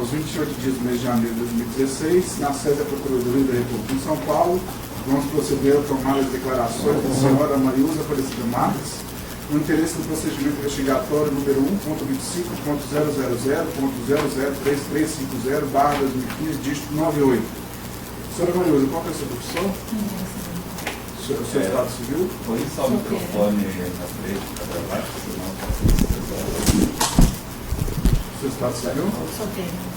aos 28 dias do mês de janeiro de 2016, na sede da Procuradoria da República em São Paulo, vamos proceder a tomar as declarações da senhora Mariusa Aparecida Marques, no interesse do procedimento investigatório número 1.25.00.003350/2015, dígito 98. Senhora Mariusa, qual é a sua profissão? O seu estado civil? Põe só o microfone na frente para gravar, senão O seu estado civil? Solteira.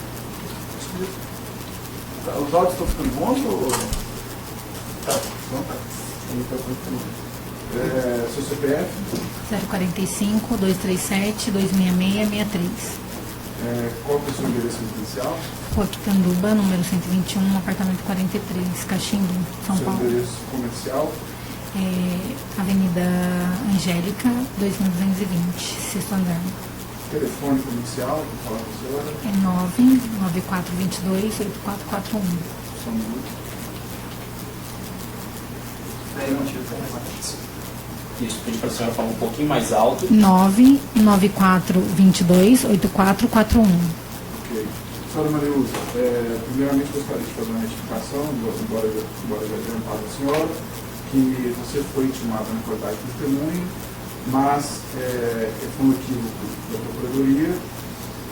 Os áudios estão ficando bons ou... Tá. Seu CPF? 045-237-266-63. Qual que é o seu endereço residencial? Rua Quitanduba, número 121, apartamento 43, Caximbu, São Seu Paulo. endereço comercial? Avenida Angélica, 2220, sexto andar. Telefone comercial, vou falar com a senhora. 99422-8441. Só um minuto. Isso, pedi para a senhora falar um pouquinho mais alto. 99422-8441. Ok. Senhora Mariusa, primeiramente gostaria de fazer uma retificação, embora já adiantado a senhora, que você foi intimada na cortagem de testemunho, mas foi um equívoco da Procuradoria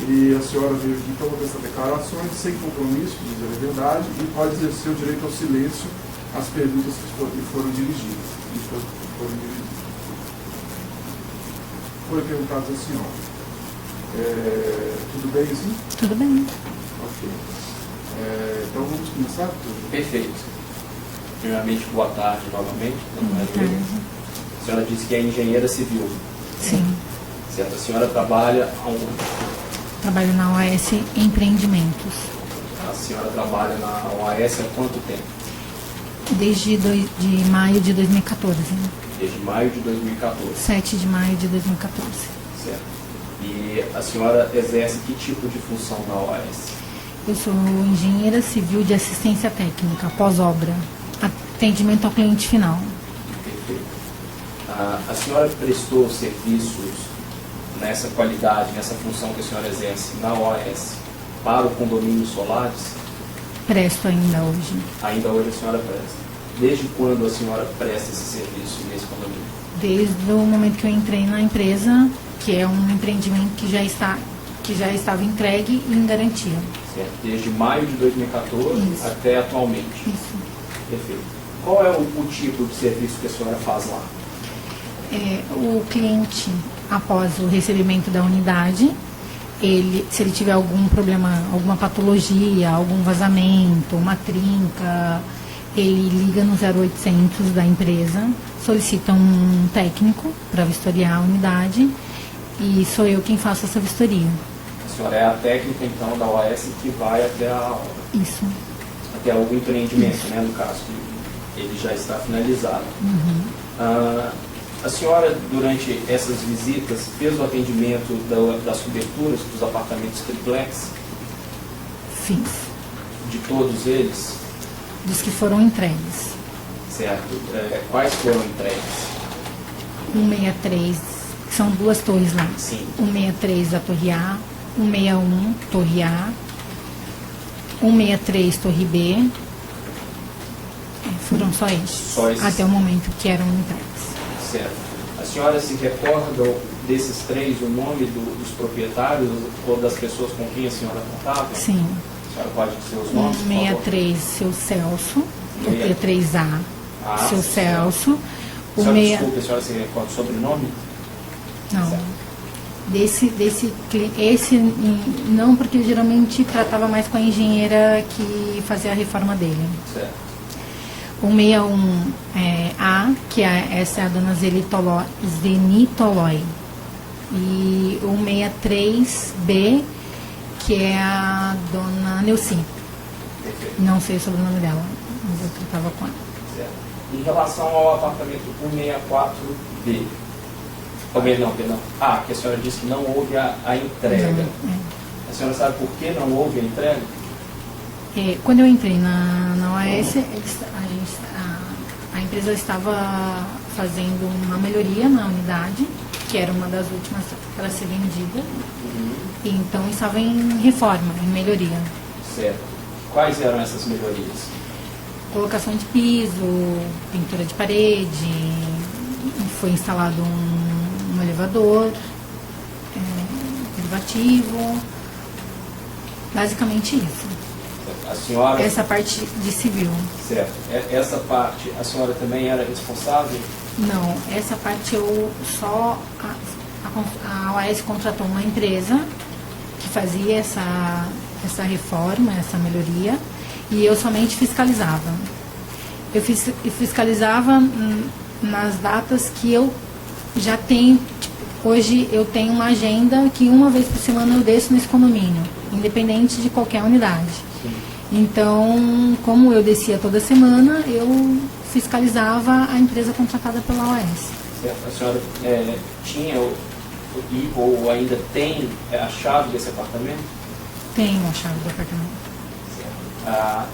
e a senhora veio aqui para prestar declarações sem compromisso de dizer a verdade e pode exercer o direito ao silêncio às perguntas que foram dirigidas. Foi perguntado à senhora. Tudo bem assim? Tudo bem. Ok. Então vamos começar? Perfeito. Primeiramente, boa tarde novamente. Boa tarde. A senhora disse que é engenheira civil. Sim. Certo? A senhora trabalha aonde? Trabalho na OAS Empreendimentos. A senhora trabalha na OAS há quanto tempo? Desde de maio de 2014. Desde maio de 2014. 7 de maio de 2014. Certo. E a senhora exerce que tipo de função na OAS? Eu sou engenheira civil de assistência técnica, pós-obra. Atendimento ao cliente final. Perfeito. A senhora prestou serviços nessa qualidade, nessa função que a senhora exerce na OAS para o condomínio Solares? Presto ainda hoje. Ainda hoje a senhora presta. Desde quando a senhora presta esse serviço nesse condomínio? Desde o momento que eu entrei na empresa, que é um empreendimento que já estava entregue e em garantia. Certo. Desde maio de 2014 Isso. até atualmente? Isso. Perfeito. Qual é o tipo de serviço que a senhora faz lá? O cliente, após o recebimento da unidade, se ele tiver algum problema, alguma patologia, algum vazamento, uma trinca, ele liga no 0800 da empresa, solicita um técnico para vistoriar a unidade e sou eu quem faço essa vistoria. A senhora é a técnica, então, da OAS que vai até Isso. até o empreendimento, né, no caso, que ele já está finalizado. A senhora, durante essas visitas, fez o atendimento das coberturas dos apartamentos triplex? Fiz. De todos eles? Dos que foram entregues. Certo. Quais foram entregues? 163, que são duas torres lá. Sim. 163 da Torre A, 161 Torre A, 163 Torre B. Foram só esses. Só esses. Até o momento que eram entregues. Certo. A senhora se recorda desses três o nome dos proprietários ou das pessoas com quem a senhora contava? Sim. A senhora pode dizer os nomes, por favor? 163 Seu Celso, o P3A, Seu sim. Celso. A senhora, desculpe, a senhora se recorda o sobrenome? Não. Certo. Esse não, porque ele geralmente tratava mais com a engenheira que fazia a reforma dele. Certo. 161 A, que essa é a dona Zenitolói. E 163 B, que é a dona Neuci. Perfeito. Não sei o sobrenome dela, mas eu tratava com ela. Certo. Em relação ao apartamento 164B, não, perdão. Que a senhora disse que não houve a entrega. A senhora sabe por que não houve a entrega? Quando eu entrei na OAS, a empresa estava fazendo uma melhoria na unidade que era uma das últimas para ser vendida. E então estava em reforma, em melhoria. Certo. Quais eram essas melhorias? Colocação de piso, pintura de parede, foi instalado um elevador, privativo, basicamente isso. A senhora... Essa parte de civil. Certo. Essa parte, a senhora também era responsável? Não, essa parte eu só... A OAS contratou uma empresa que fazia essa reforma, essa melhoria, e eu somente fiscalizava. Eu fiscalizava nas datas que eu já tenho. Hoje eu tenho uma agenda que uma vez por semana eu desço nesse condomínio, independente de qualquer unidade. Sim. Então, como eu descia toda semana, eu fiscalizava a empresa contratada pela OAS. Certo. A senhora tinha ou ainda tem a chave desse apartamento? Tenho a chave do apartamento.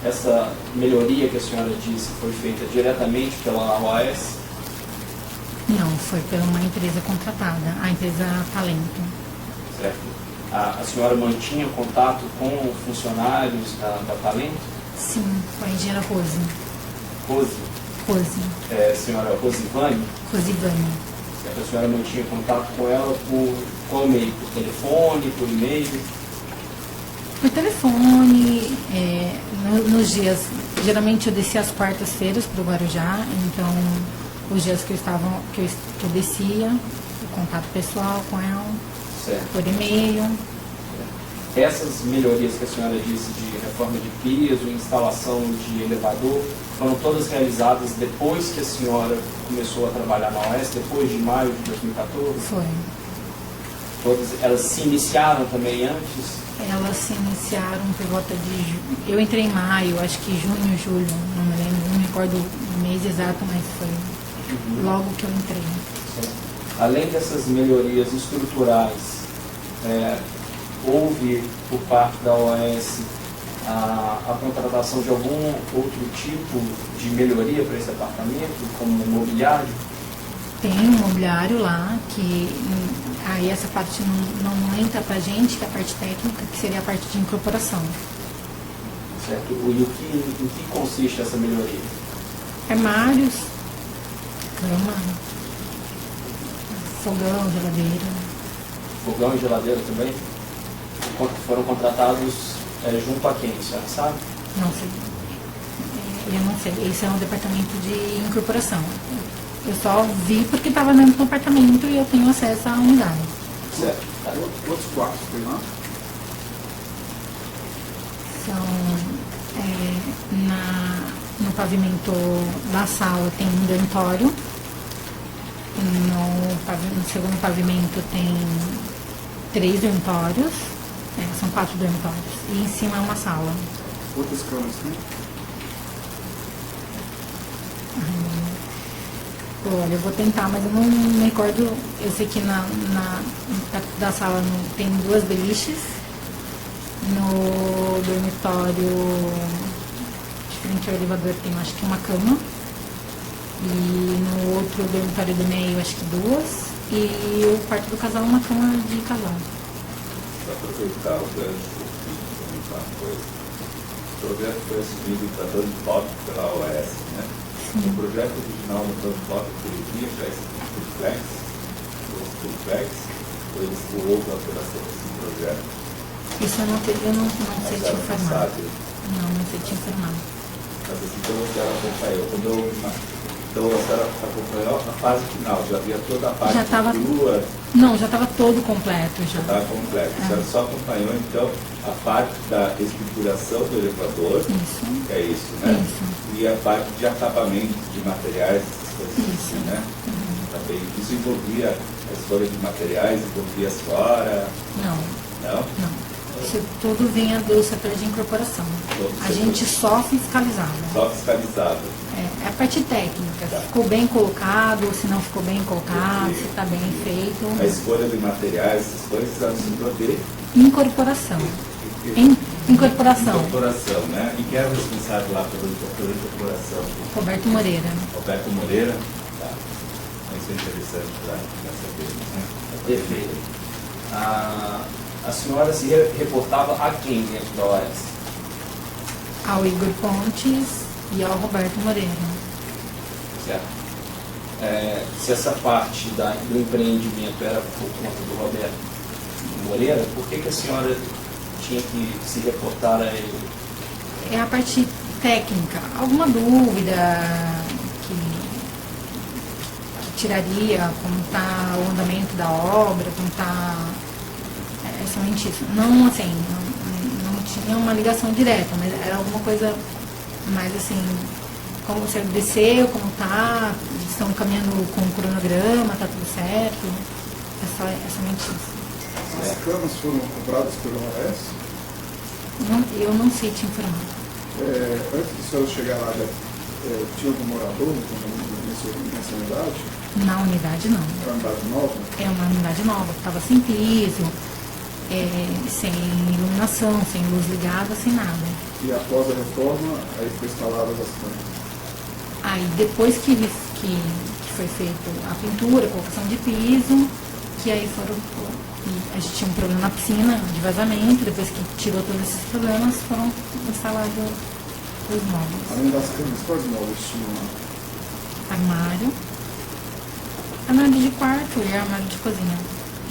Essa melhoria que a senhora disse foi feita diretamente pela OAS? Não, foi por uma empresa contratada, a empresa Talento. Certo. A senhora mantinha contato com funcionários da Talento? Sim, com a engenheira Rose. Rose? Rose. Senhora Rosivane? Rosivane. Certo. A senhora mantinha contato com ela por qual meio? Por telefone, por e-mail? Por telefone, nos dias, geralmente eu descia às quartas-feiras para o Guarujá, então os dias que eu descia, o contato pessoal com ela, certo. Por e-mail. Essas melhorias que a senhora disse de reforma de piso, instalação de elevador, foram todas realizadas depois que a senhora começou a trabalhar na OAS, depois de maio de 2014? Foi. Todas elas se iniciaram também antes? Elas se iniciaram por volta de... Eu entrei em maio, acho que junho, julho, não me lembro, não me recordo o mês exato, mas foi logo que eu entrei. Certo. Além dessas melhorias estruturais, houve por parte da OAS a contratação de algum outro tipo de melhoria para esse apartamento, como mobiliário? Tem um mobiliário lá, que aí essa parte não entra pra gente, que é a parte técnica, que seria a parte de incorporação. Certo. E em que consiste essa melhoria? Armários, cama, fogão, geladeira. Fogão e geladeira também? Foram contratados junto a quem, a senhora sabe? Não sei. Eu não sei. Esse é um departamento de incorporação. Eu só vi porque estava dentro do apartamento e eu tenho acesso à unidade. Certo. Quantos quartos tem lá? São, no pavimento da sala tem um dormitório. No segundo pavimento tem 3 dormitórios. São 4 dormitórios. E em cima é uma sala. Quantas camas tem? Olha, eu vou tentar, mas eu não me recordo. Eu sei que da sala tem 2 beliches. No dormitório, de frente ao elevador, tem acho que uma cama. E no outro dormitório do meio, acho que 2. E o quarto do casal, uma cama de casal. Para aproveitar o gancho e comentar uma coisa. O projeto foi assumido para todo foto pela OAS, né? O projeto original no plano foto que ele tinha já esse triplex, ou eles houve alteração desse projeto? Isso eu não sei te informar. Não sei te informar. Mas assim, então a senhora acompanhou, então a senhora acompanhou a fase final, já havia toda a parte crua? Não, já estava todo completo. Já estava completo. A senhora só acompanhou então a parte da escrituração do elevador, isso. Que é isso, né? Isso. E a parte de acabamento de materiais, essas coisas assim, né? Também. Isso envolvia a escolha de materiais, envolvia a senhora? Não? Isso tudo vinha do setor de incorporação. A gente só fiscalizava. Só fiscalizava. É a parte técnica. Tá. Se ficou bem colocado, se não ficou bem colocado, se está bem feito. A escolha de materiais, essas coisas, ela se de incorporação. Incorporação. Incorporação, né? E quem era o responsável lá pela incorporação? Roberto Moreira. Roberto Moreira, tá. Isso é interessante para saber, né? Perfeito. A senhora se reportava a quem dentro da OAS? Ao Igor Pontes e ao Roberto Moreira. Certo? Se essa parte do empreendimento era por conta do Roberto Moreira, por que a senhora tinha que se reportar a ele? É a parte técnica. Alguma dúvida que tiraria, como está o andamento da obra, como está... É somente isso. Não, assim, não tinha uma ligação direta, mas era alguma coisa mais assim, como você desceu, como está, estão caminhando com o cronograma, está tudo certo. É somente isso. As camas foram compradas pela OAS? Eu não sei te informar. Antes de a senhora chegar lá, tinha algum morador nessa unidade? Na unidade não. Era uma unidade nova? É uma unidade nova, que estava sem piso, sem iluminação, sem luz ligada, sem nada. E após a reforma, aí foi instaladas as camas? Aí depois que foi feita a pintura, a colocação de piso, que aí a gente tinha um problema na piscina de vazamento, depois que tirou todos esses problemas, foram instalados os móveis. Além das camas, quais móveis tinham lá? Armário de quarto e armário de cozinha.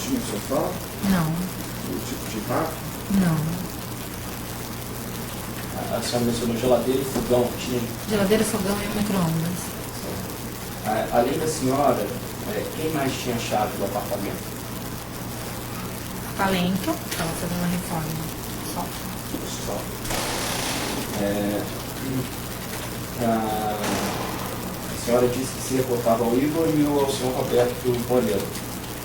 Tinha sofá? Não, O tipo de rack? não. A senhora mencionou geladeira e fogão. Tinha, Geladeira, fogão e micro-ondas. além da senhora, quem mais tinha a chave do apartamento? Talento, estava fazendo uma reforma. Só. Só. A senhora disse que se reportava ao Igor e ao senhor Roberto Moreira.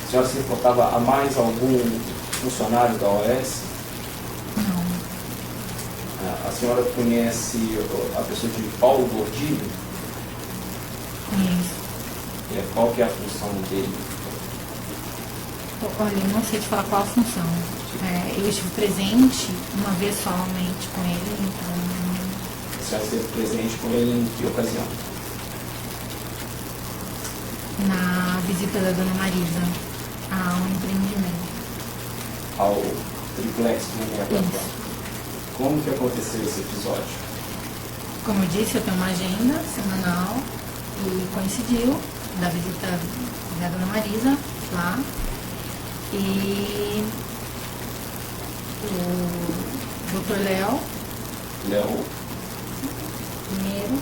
A senhora se reportava a mais algum funcionário da OAS? Não. A senhora conhece a pessoa de Paulo Gordilho? Conheço. Qual que é a função dele? Olha, eu não sei te falar qual a função. Eu estive presente uma vez somente com ele, então... A senhora esteve presente com ele em que ocasião? Na visita da Dona Marisa ao empreendimento. Ao triplex do Neto. Isso. Como que aconteceu esse episódio? Como eu disse, eu tenho uma agenda semanal e coincidiu da visita da Dona Marisa lá. E o Dr. Léo, primeiro,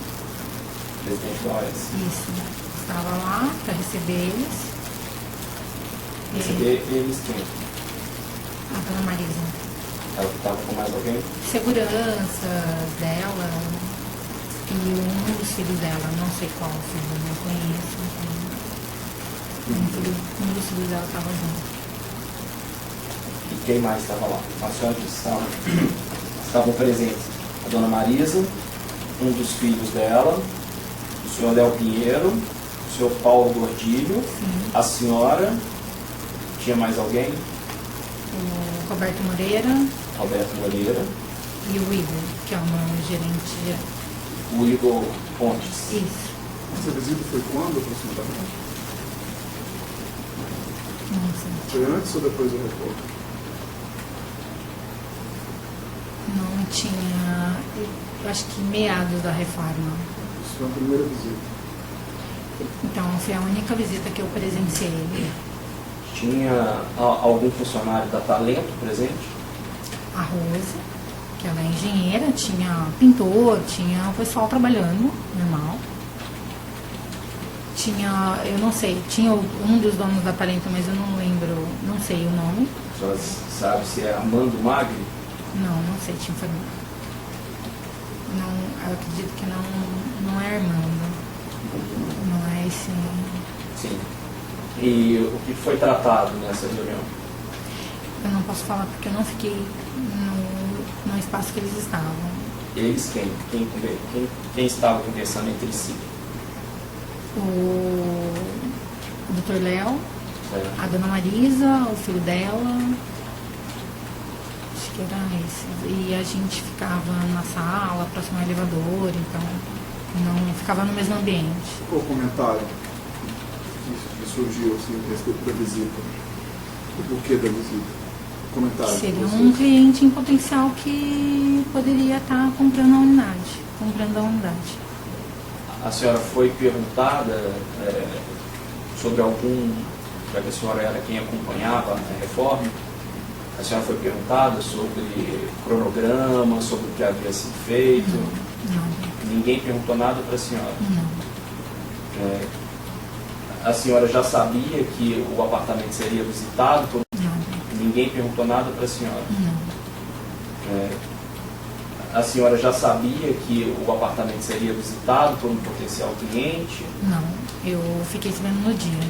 presidente da OAS. isso, estava lá para receber eles. Receber eles quem? A Dona Marisa. Ela estava com mais alguém? Seguranças dela e um dos filhos dela, não sei qual filho, não conheço. Um dos filhos dela estava junto. E quem mais estava lá? A senhora disse que estavam presentes a Dona Marisa, um dos filhos dela, o senhor Léo Pinheiro, o senhor Paulo Gordilho, Sim. a senhora, tinha mais alguém? O Roberto Moreira Roberto Moreira, e o Igor, que é o meu gerente geral. o Igor Pontes. Isso. Essa visita foi quando, aproximadamente? Não sei. Foi antes ou depois do reforma? Não tinha, eu acho que meados da reforma. Isso foi a primeira visita. Então, foi a única visita que eu presenciei. Tinha algum funcionário da Talento presente? A Rose, que ela é engenheira, tinha pintor, tinha o pessoal trabalhando, normal. Tinha, eu não sei, tinha um dos donos da Talento, mas eu não lembro, não sei o nome. A senhora sabe se é Armando Magri? Não sei te informar. Não, eu acredito que não é Armando. Não é esse. Sim. E o que foi tratado nessa reunião? Eu não posso falar porque eu não fiquei no espaço que eles estavam. Eles quem? Quem estava conversando entre si? O Dr. Léo, Certo. a Dona Marisa, o filho dela, acho que era esse. E a gente ficava na sala, próximo ao elevador, então não ficava no mesmo ambiente. Qual o comentário de surgiu assim, a respeito da visita? O porquê da visita? Comentário. Seria um cliente em potencial que poderia estar comprando a unidade. A senhora foi perguntada sobre algum, já que a senhora era quem acompanhava a reforma, a senhora foi perguntada sobre cronograma, sobre o que havia sido feito? Não. Ninguém perguntou nada para a senhora? Não. A senhora já sabia que o apartamento seria visitado? Não. Ninguém perguntou nada para a senhora? Não. A senhora já sabia que o apartamento seria visitado por um potencial cliente? Não. Eu fiquei sabendo no dia.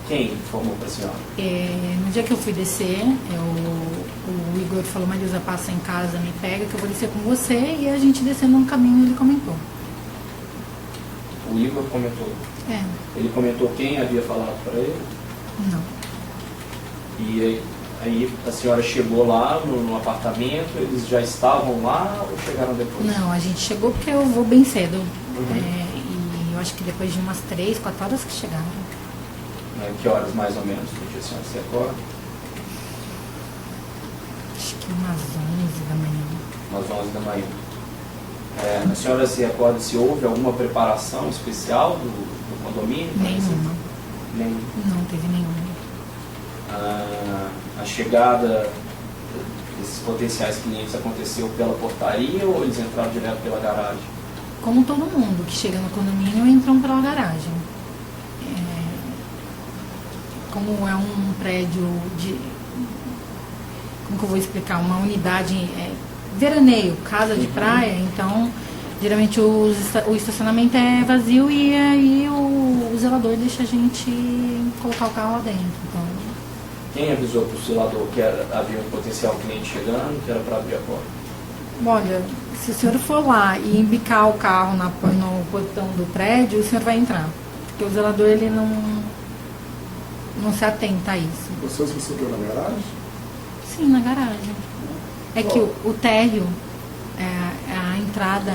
Quem informou para a senhora? No dia que eu fui descer, o Igor falou: Marisa, passa em casa, me pega que eu vou descer com você. E a gente descendo no caminho, ele comentou. O Igor comentou? É. Ele comentou quem havia falado para ele? Não. E aí a senhora chegou lá no apartamento, eles já estavam lá ou chegaram depois? Não, a gente chegou porque eu vou bem cedo. E eu acho que depois de umas 3, 4 horas que chegaram. Que horas mais ou menos do dia a senhora se acorda? Acho que umas 11 da manhã. Umas 11 da manhã. A senhora se recorda se houve alguma preparação especial do condomínio? Nenhuma. Nem. Não teve nenhuma. A chegada desses potenciais clientes aconteceu pela portaria ou eles entraram direto pela garagem? Como todo mundo que chega no condomínio, entram pela garagem. Como é um prédio de... Como que eu vou explicar? Uma unidade veraneio, casa de praia, então geralmente o estacionamento é vazio e aí o zelador deixa a gente colocar o carro lá dentro. Então... Quem avisou para o zelador que havia um potencial cliente chegando, que era para abrir a porta? Olha, se o senhor for lá e embicar o carro no portão do prédio, o senhor vai entrar. Porque o zelador, ele não se atenta a isso. Vocês receberam na garagem? Sim, na garagem. É que o térreo, a entrada,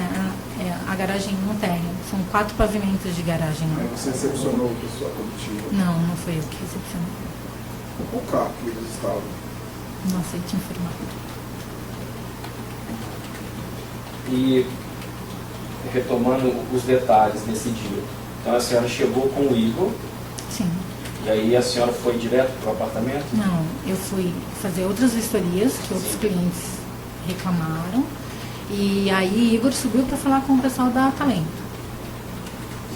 a garagem no térreo. São 4 pavimentos de garagem. Aí você recepcionou o pessoal coletiva? Não foi eu que recepcionei. O carro que eles estavam? Não sei te informar. E retomando os detalhes desse dia. Então a senhora chegou com o Igor. Sim. E aí a senhora foi direto para o apartamento? Não, eu fui fazer outras vistorias que outros clientes reclamaram. E aí Igor subiu para falar com o pessoal da Talento.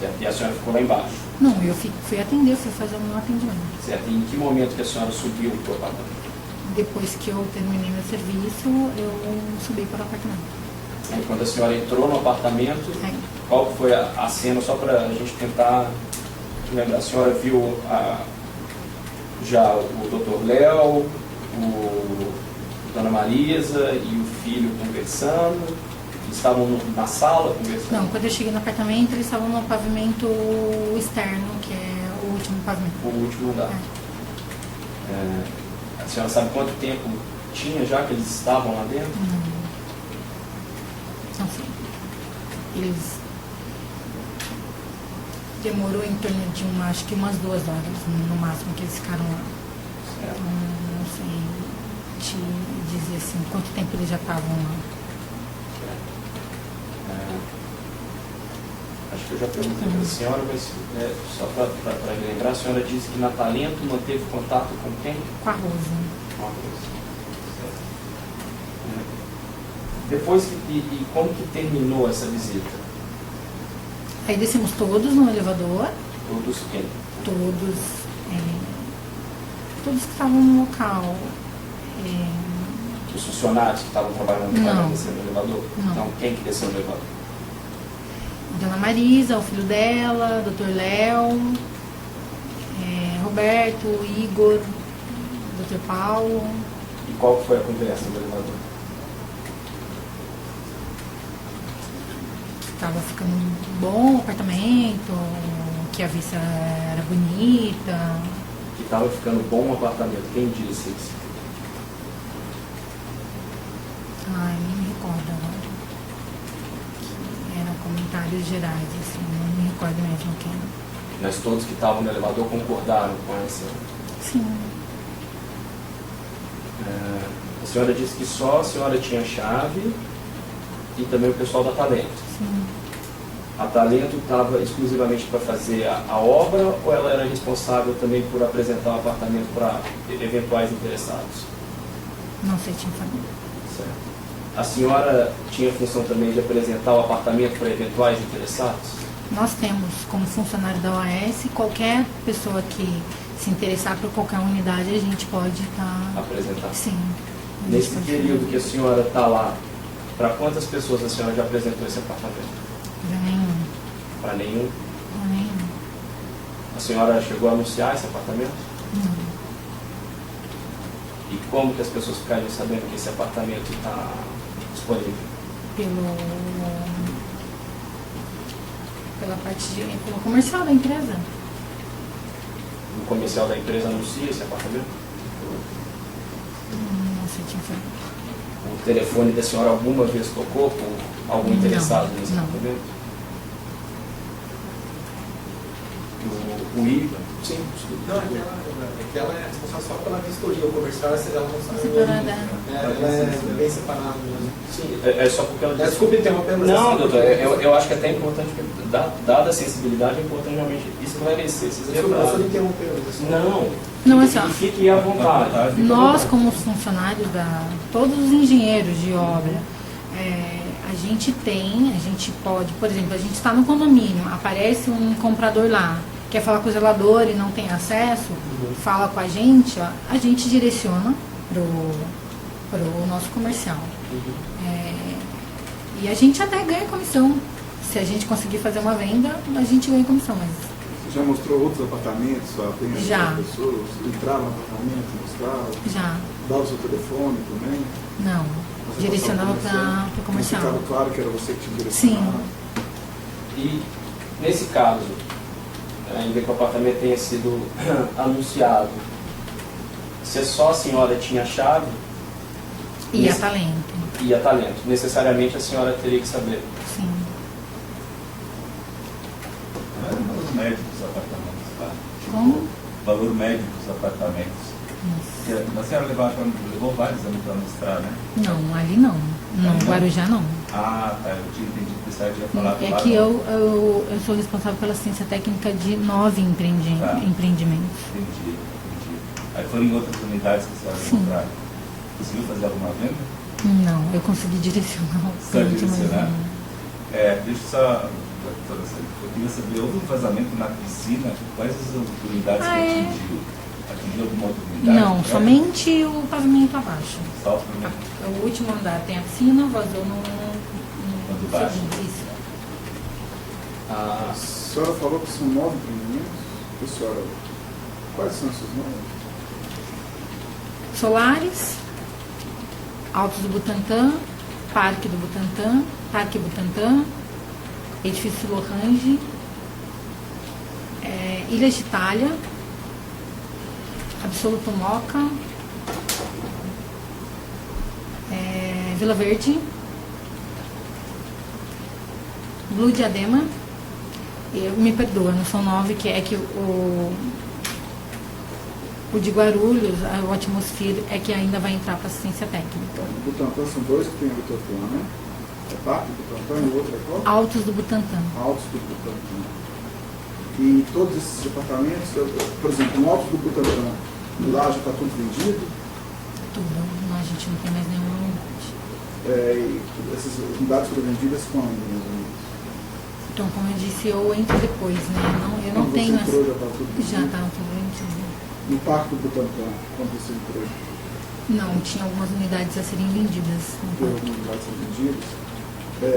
Certo. E a senhora ficou lá embaixo? Não, eu fui atender, fui fazer o meu atendimento. Certo. E em que momento que a senhora subiu para o apartamento? Depois que eu terminei meu serviço, eu subi para o apartamento. Aí quando a senhora entrou no apartamento, qual foi a cena, só para a gente tentar lembrar? A senhora viu já o Dr. Léo, Dona Marisa e o filho conversando? Estavam na sala conversando? Não, quando eu cheguei no apartamento, eles estavam no pavimento externo, que é o último pavimento. O último andar. A senhora sabe quanto tempo tinha já que eles estavam lá dentro? Não sei. Eles... Demorou em torno de acho que umas 2 horas, no máximo, que eles ficaram lá. Certo. Não sei te dizer assim, quanto tempo eles já estavam lá. Acho que eu já perguntei para a senhora, mas só para lembrar, a senhora disse que na Talento manteve contato com quem? Com a Rosa. Com a Rosa. Certo. Depois, e como que terminou essa visita? Aí descemos todos no elevador. Todos quem? Todos que estavam no local. Os funcionários que estavam trabalhando para descer no elevador? Não. Então, quem que desceu no elevador? Dona Marisa, o filho dela, Dr. Léo, Roberto, Igor, Dr. Paulo. E qual foi a conversa no elevador? Estava ficando bom o apartamento, que a vista era bonita. Que estava ficando bom o apartamento. Quem disse isso? Ai, nem me recordo agora. Eram comentários gerais, assim, não me recordo mesmo quem. Mas todos que estavam no elevador concordaram com essa. Sim. A senhora disse que só a senhora tinha chave e também o pessoal da Talento. Sim. A Talento estava exclusivamente para fazer a obra ou ela era responsável também por apresentar o apartamento para eventuais interessados? Não sei te informar. Certo. A senhora tinha a função também de apresentar o apartamento para eventuais interessados? Nós temos como funcionário da OAS, qualquer pessoa que se interessar por qualquer unidade, a gente pode estar... Apresentar. Sim. A gente Nesse pode período que a senhora está lá, para quantas pessoas a senhora já apresentou esse apartamento? fazer. Nenhum. Para nenhum? Nenhum. A senhora chegou a anunciar esse apartamento? Não. E como que as pessoas ficariam sabendo que esse apartamento está disponível? Pela pelo comercial da empresa. O comercial da empresa anuncia esse apartamento? Não sei te informar. O telefone da senhora alguma vez tocou por algum interessado nesse não. apartamento? O IVA? Sim. Não, aquela é responsável só pela vistoria, o comercial ela não sabe. Separada. Ela é bem separada mesmo. Sim, é só porque ela disse... Desculpe interromper, mas... Não, doutor, eu acho que é até importante, dada a sensibilidade, é importante realmente esclarecer esses Desculpa, eu só detalhes. interromper. Não, Não, assim, ó, fique à vontade. nós como funcionários todos os engenheiros de obra, a gente pode, por exemplo, a gente está no condomínio, aparece um comprador lá, quer falar com o zelador e não tem acesso, fala com a gente, ó, a gente direciona pro nosso comercial. E a gente até ganha comissão. Se a gente conseguir fazer uma venda, a gente ganha comissão, mas Você já mostrou outros apartamentos? Tem Já. pessoas entrar no apartamento, mostrar, já dar o seu telefone também? não. Você Direcionava passava para o Mas comercial. ficava claro que era você que te direcionava? Sim. E, nesse caso, ainda que o apartamento tenha sido anunciado, se só a senhora tinha a chave E a Talento. e a Talento, necessariamente a senhora teria que saber. Sim. Qual era o valor médio dos apartamentos lá? Como? O valor médio dos apartamentos. Nossa. A senhora levou vários anos para mostrar, né? Não, ali não. No Guarujá não. Ah, tá. Eu tinha entendido que você tinha falado É lá. que eu sou responsável pela assistência técnica de 9 Tá. empreendimentos. Entendi. Aí foram em outras unidades que a senhora Sim. comprar. Conseguiu fazer alguma venda? Não, eu consegui direcionar o Só cliente, mas direcionar. não. Deixa eu só... Eu queria saber, houve um vazamento na piscina? Quais as unidades que atingiu? Atingiu alguma outra unidade? Não, somente o pavimento abaixo. Só o primeiro. O último andar tem a piscina, vazou no de baixo. segundo, isso. Ah, A senhora falou que são 9 empreendimentos. A senhora, quais são esses nomes? Solares, Altos do Butantã, Parque do Butantã, Parque Butantã, Edifício Lorange, Ilhas de Itália, Absoluto Moca, Vila Verde, Blue Diadema, me perdoa, não são 9, que é que o de Guarulhos, o Atmosphere, é que ainda vai entrar para assistência técnica. Então, no Butantã são dois que tem o Butantã, né? É Parque do Butantã e o outro é qual? Altos do Butantã. Altos do Butantã. E todos esses apartamentos, por exemplo, no Altos do Butantã, lá já está tudo vendido. Tudo. Não, a gente não tem mais nenhuma unidade. E essas unidades foram vendidas quando, mais ou menos? Então, como eu disse, eu entro depois, né? Eu não Quando tenho você entrou, essa... já está tudo vendido? Já está tudo vendido. No Parque do Butantã, quando você entrou, Não, tinha algumas unidades a serem vendidas. viu algumas unidades sendo vendidas?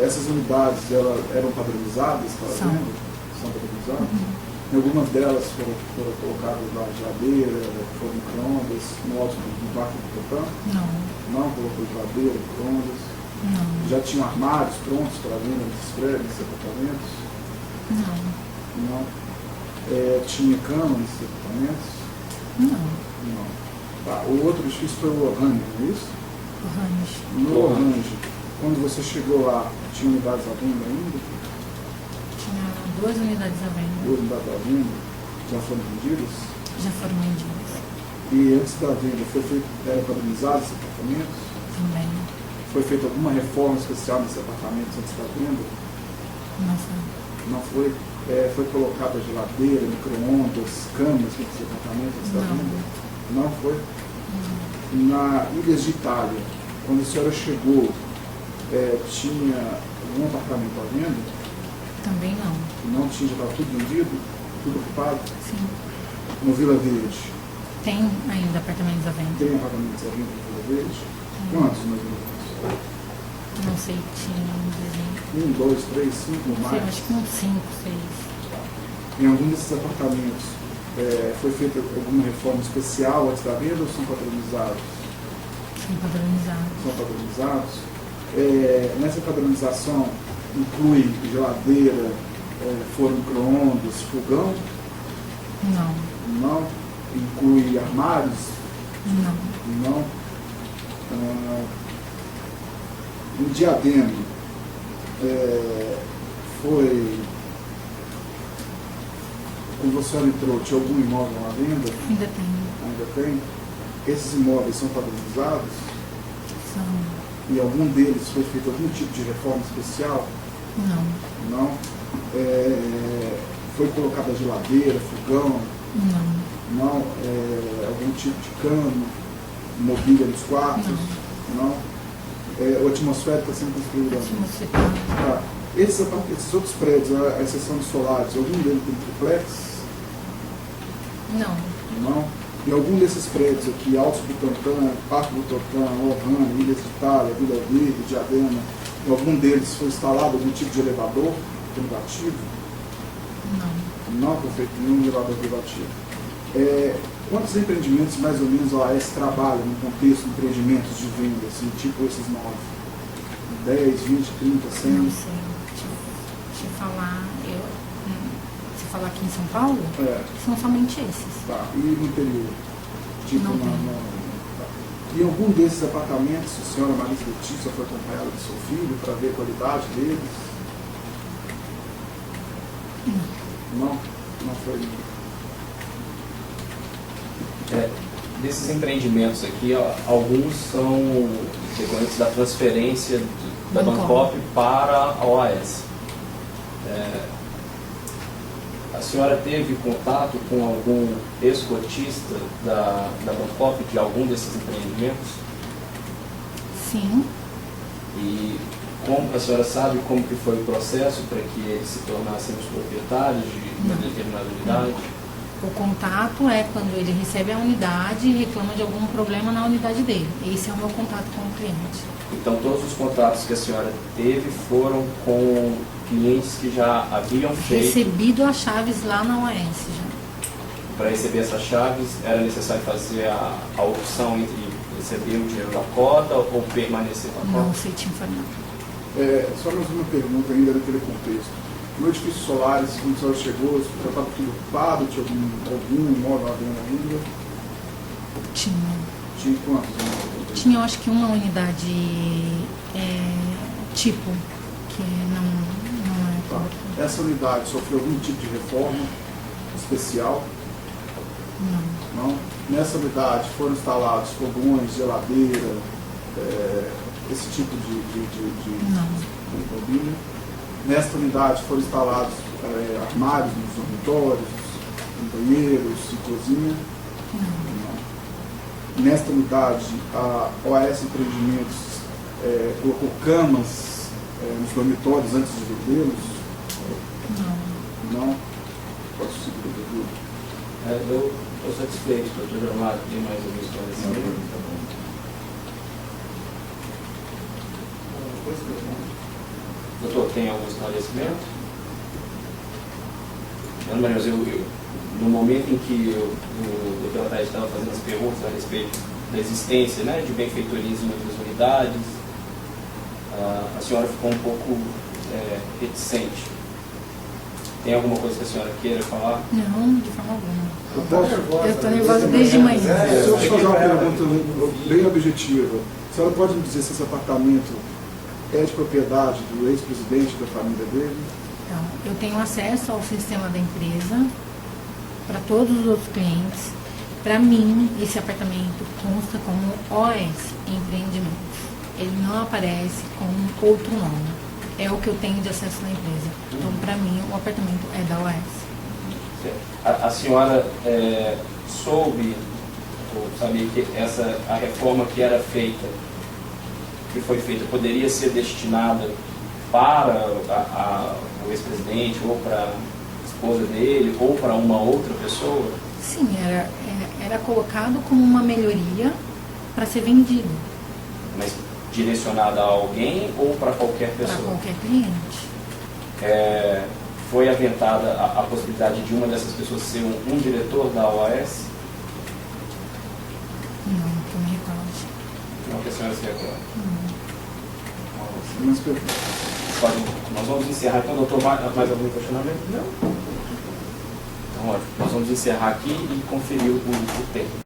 Essas unidades, elas eram padronizadas para São. venda? São padronizadas? Em algumas delas foram colocadas lá geladeira, foram micro-ondas, no Parque do Butantã? Não, Não colocou geladeira, micro-ondas? não, Já tinham armários prontos para venda nesses prédios, nesses apartamentos? não, Não. Tinha cama nesses apartamentos? não. Não. Tá, o outro edifício foi o Orange, não é isso? Orange. No Orange, quando você chegou lá, tinha unidades à venda ainda? Tinha 2 unidades à venda. 2 unidades à venda já foram vendidas? Já foram vendidas. E antes da venda, eram padronizados esses apartamentos? Também. Foi feita alguma reforma especial nesses apartamentos antes da venda? Não foi. Não foi? Foi colocada geladeira, micro-ondas, camas nesses apartamentos antes da Não. venda? Não foi? Na Ilhas de Itália, quando a senhora chegou, tinha algum apartamento à venda? Também não. Não tinha, já estava tudo vendido? Tudo ocupado? Sim. No Vila Verde? Tem ainda apartamentos à venda. Tem apartamentos à venda no Vila Verde? Quantos mais ou menos? Não sei, tinha dizer. 1, 2, 3, 5 ou Não sei, mais? acho que uns 5, 6. Em algum desses apartamentos foi feita alguma reforma especial antes da venda ou são padronizados? São padronizados. São padronizados. Nessa padronização inclui geladeira, forno micro-ondas, fogão? Não. Não. Inclui armários? Não. Não. Em Diadema, quando você entrou, tinha algum imóvel à venda? Ainda tem. Ainda tem? Esses imóveis são padronizados? São. E algum deles foi feito algum tipo de reforma especial? Não. Não. Foi colocada geladeira, fogão? Não. Não. Algum tipo de cama, mobília nos quartos? Não. A atmosfera está sendo construída? Tá. Esses outros prédios, a exceção dos solares, algum deles tem triplex? Não. Não. E algum desses prédios aqui, Alto Butantã, Parque Butantã, Ohana, Ilhas de Itália, Vila Verde, Diadema, em algum deles foi instalado algum tipo de elevador privativo? Não. Não foi feito nenhum elevador privativo. Quantos empreendimentos mais ou menos a OAS trabalha no contexto de empreendimentos de venda, assim, tipo esses 9? 10, 20, 30, 100? Não sei. Deixa eu falar. Se falar aqui em São Paulo, são somente esses. Tá. E no interior? Tipo, Não tem. Tá. E algum desses apartamentos, a senhora Marisa Letícia foi acompanhada do seu filho para ver a qualidade deles? Não? Não foi. Desses empreendimentos aqui, ó, alguns são decorrentes da transferência da Bancop para a OAS. A senhora teve contato com algum ex-cotista da Bancop de algum desses empreendimentos? Sim. E como a senhora sabe como que foi o processo para que eles se tornassem os proprietários de uma determinada unidade? O contato é quando ele recebe a unidade e reclama de algum problema na unidade dele. Esse é o meu contato com o cliente. Então, todos os contatos que a senhora teve foram com clientes que já haviam feito... Recebido as chaves lá na OAS já. Para receber essas chaves, era necessário fazer a opção entre receber o dinheiro da cota ou permanecer com a cota? Não sei te informar. Só mais uma pergunta ainda naquele contexto. No edifício Solares, quando a senhora chegou, já estava tudo ocupado? Tinha algum imóvel lá dentro ainda? Tinha. Tinha quantos imóveis? Tinha, eu acho que uma unidade tipo, que não é Tá. toda. Essa unidade sofreu algum tipo de reforma especial? Não? Nessa unidade foram instalados fogões, geladeira, esse tipo de mobília? Nesta unidade foram instalados armários nos dormitórios, em banheiros, em cozinha? Não. Nesta unidade, a OAS Empreendimentos colocou camas nos dormitórios antes de vendê-los? Não. Pode seguir o doutor. Eu estou satisfeito, doutor Amado, tem mais alguma esclarecimento? Doutor, tem algum esclarecimento? Ana Maria, no momento em que o doutor Ataíde estava fazendo as perguntas a respeito da existência, né, de benfeitorias em outras unidades, a senhora ficou um pouco reticente. Tem alguma coisa que a senhora queira falar? Não, de forma alguma. Eu estou nervosa desde manhã. Se eu te fazer uma pergunta bem objetiva, a senhora pode me dizer se esse apartamento é de propriedade do ex-presidente da família dele? Então, eu tenho acesso ao sistema da empresa para todos os outros clientes. Para mim, esse apartamento consta como OS Empreendimentos. Ele não aparece com outro nome. É o que eu tenho de acesso na empresa. Então, para mim, o apartamento é da OS. A senhora soube, ou sabia que a reforma que era feita, que foi feita, poderia ser destinada para o ex-presidente, ou para a esposa dele, ou para uma outra pessoa? Sim, era colocado como uma melhoria para ser vendido. Mas direcionada a alguém ou para qualquer pessoa? Para qualquer cliente. Foi aventada a possibilidade de uma dessas pessoas ser um diretor da OAS? Não, que eu me recordo. Não, que a senhora se recorda. Mas perguntas. Nós vamos encerrar. Então, doutor, mais algum questionamento? Não. Então, ótimo. Nós vamos encerrar aqui e conferir o tempo.